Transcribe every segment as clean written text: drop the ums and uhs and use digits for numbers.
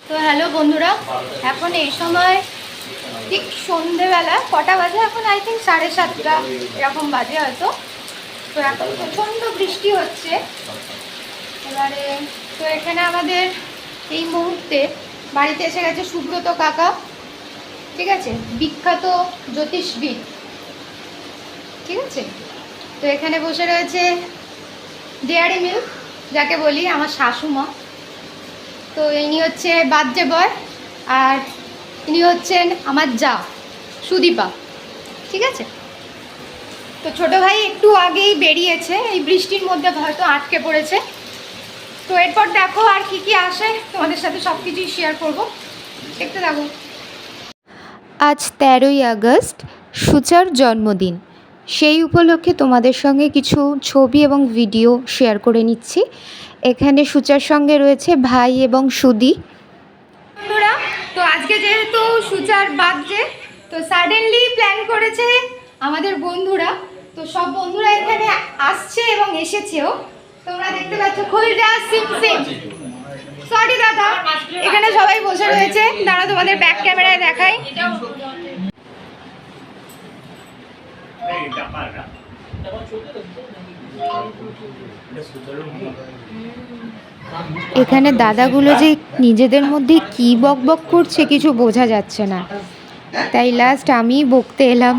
তো হ্যালো বন্ধুরা, এখন এই সময় ঠিক সন্ধেবেলা কটা বাজে, এখন আই থিঙ্ক 7:30 এরকম বাজে হয়তো। তো এখন প্রচণ্ড বৃষ্টি হচ্ছে এবারে। তো এখানে আমাদের এই মুহূর্তে বাড়িতে এসে গেছে সুব্রত কাকা, ঠিক আছে, বিখ্যাত জ্যোতিষবিদ, ঠিক আছে। তো এখানে বসে রয়েছে ডেয়ারি মিল্ক, যাকে বলি আমার শাশুমা। তো ইনি হচ্ছে বার্থডে বয়, আর ইনি হচ্ছেন আমার যা সুদীপা, ঠিক আছে। তো ছোটো ভাই একটু আগেই বেরিয়েছে, এই বৃষ্টির মধ্যে হয়তো আটকে পড়েছে। তো এরপর দেখো আর কি কি আসে, তোমাদের সাথে সব কিছুই শেয়ার করবো, দেখতে থাকো। আজ 13ই আগস্ট, সুচার জন্মদিন। সেই উপলক্ষে তোমাদের সঙ্গে কিছু ছবি এবং ভিডিও শেয়ার করে নিচ্ছি। এখানে সুচার সঙ্গে রয়েছে ভাই এবং সুদি। বন্ধুরা, তো আজকে যেহেতু সুচার বার্থডে, তো সাডেনলি প্ল্যান করেছে আমাদের বন্ধুরা। তো সব বন্ধুরা এখানে আসছে এবং এসেছেও, তোমরা দেখতে পাচ্ছ। খুলজা সিং সিং, সরি দাদা, এখানে সবাই বসে রয়েছে। দাঁড়া তোমাদের ব্যাক ক্যামেরায় দেখাই। এখানে দাদাগুলো যে নিজেদের মধ্যে কী বকবক করছে কিছু বোঝা যাচ্ছে না, তাই লাস্ট আমিই বকতে এলাম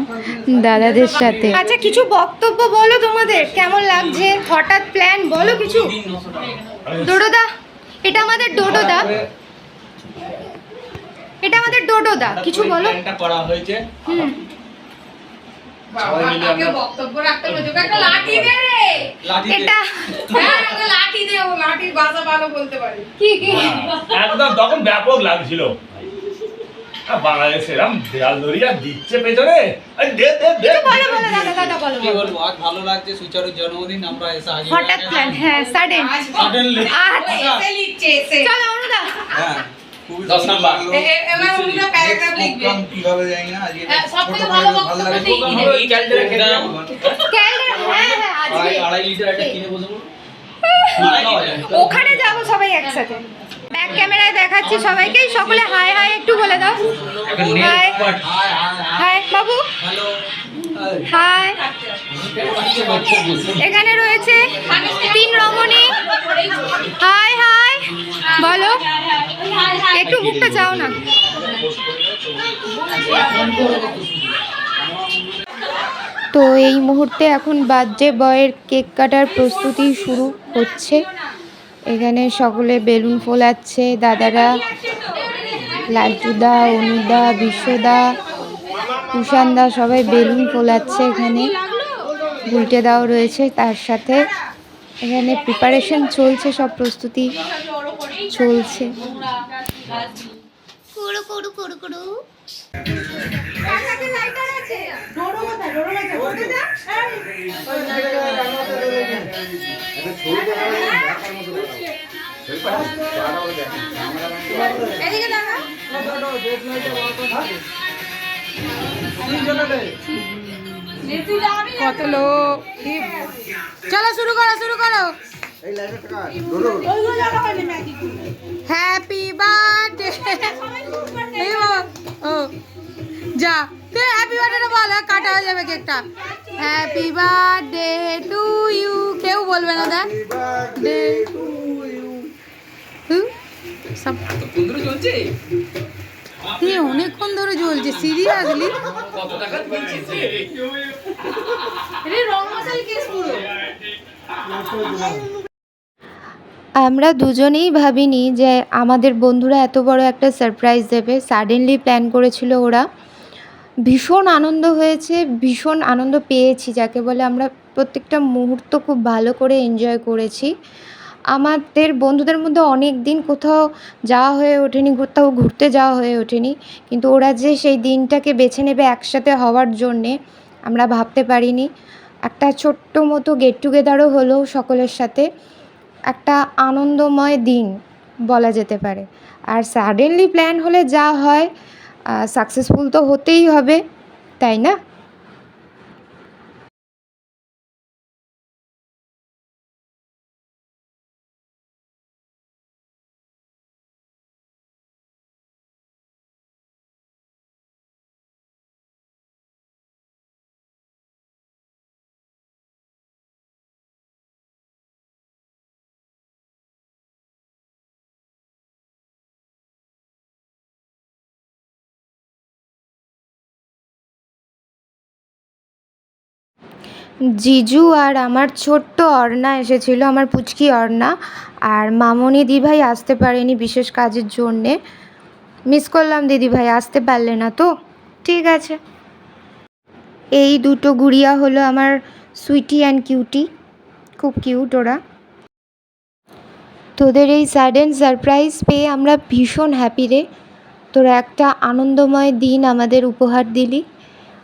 দাদাদের সাথে। আচ্ছা, কিছু বক্তব্য বলো, তোমাদের কেমন লাগছে হঠাৎ প্ল্যান, বলো কিছু। ডোডোদা, এটা আমাদের ডোডোদা, এটা আমাদের ডোডোদা, কিছু বলো। করা হয়েছে। বক্তব্য রাখতে হবে, একটা লাঠি দে রে। এটা হ্যাঁ, ওকে লাঠি দে, ও লাঠির ভাষা ভালো বলতে পারে। কি কি একদম তখন ব্যাপক লাগছিল। বাংলাদেশ এরম দেয়াল দরিয়া দিচ্ছে পেছনে। বলো বলো দাদা, দাদা বলো। কি বলবো, আজ ভালো লাগছে সুচারুর জন্মদিন, আমরা এসে হাজির হয়ে হঠাৎ গেছি। প্ল্যান, হ্যাঁ সাডেন। Suddenly। আচ্ছা এসে লিখছে, এসে। চলো অনুদা। হ্যাঁ, খুবই 10 নাম্বার। এবার উনিটা প্যারাগ্রাফ লিখবে। প্রোগ্রাম কিভাবে জানি না, আজকে হ্যাঁ, ছোট সবথেকে করে ভালো ভালো বক্তব্য লাগে। তো এই। এই ক্যালকুলেটর খেতে যাবো। ক্যালেন্ডার, হ্যাঁ হ্যাঁ আজকে 2.5 লিটার একটা কিনে বসবো। ওখানে যাবো সবাই একসাথে। ব্যাক ক্যামেরায় দেখাচ্ছি সবাইকে, সকলে হাই হাই একটু বলে দাও। হাই হাই বাবু, হ্যালো। হাই। এখানে রয়েছে 3 রমণী, হাই হাই বলো, একটু মুখটা চাও না। তো এই মুহূর্তে এখন বার্থডে বয়ের কেক কাটার প্রস্তুতি শুরু হচ্ছে। এখানে সকলে বেলুন ফোলাচ্ছে, দাদারা, লালটুদা, অনুদা, বিশ্বদা, কুষাণদা সবাই বেলুন ফোলাচ্ছে। এখানে উল্টে দাও রয়েছে, তার সাথে এখানে প্রিপারেশন চলছে, সব প্রস্তুতি চলছে। করু করু করু করু। কত লোক, চলো শুরু করো, শুরু করো। Happy birthday. ও যা, তুই হ্যাপি বার্থডে বল, কাটা হয়ে যাবে কেকটা। হ্যাপি বার্থডে টু ইউ, কেউ বলবে না দা। অনেকক্ষণ ধরে জ্বলছে, সিরিয়াসলি। আমরা দুজনেই ভাবিনি যে আমাদের বন্ধুরা এত বড় একটা সারপ্রাইজ দেবে। সাডেনলি প্ল্যান করেছিল ওরা। ভীষণ আনন্দ হয়েছে, ভীষণ আনন্দ পেয়েছি যাকে বলে। আমরা প্রত্যেকটা মুহূর্ত খুব ভালো করে এনজয় করেছি। আমাদের বন্ধুদের মধ্যে অনেক দিন কোথাও যাওয়া হয়ে ওঠেনি, কোথাও ঘুরতে যাওয়া হয়ে ওঠেনি, কিন্তু ওরা যে সেই দিনটাকে বেছে নেবে একসাথে হওয়ার জন্যে আমরা ভাবতে পারিনি। একটা ছোট্ট মতো গেট টুগেদারও হলো সকলের সাথে, একটা আনন্দময় দিন বলা যেতে পারে। আর সাডেনলি প্ল্যান হলে যা হয়, সাকসেসফুল তো হতেই হবে, তাই না? জিজু আর আমার ছোট্ট অর্ণা এসেছিল, আমার পুচকি অর্ণা। আর মামনি দিভাই আসতে পারেনি বিশেষ কাজের জন্যে। মিস করলাম দিদিভাই, আসতে পারলে না তো, ঠিক আছে। এই দুটো গুড়িয়া হলো আমার সুইটি অ্যান্ড কিউটি, খুব কিউট ওরা। তোদের এই সাডেন সারপ্রাইজ পেয়ে আমরা ভীষণ হ্যাপি রে। তোরা একটা আনন্দময় দিন আমাদের উপহার দিলি,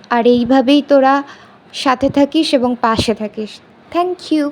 আর এইভাবেই তোরা সাথে থাকিস এবং পাশে থাকিস। Thank you.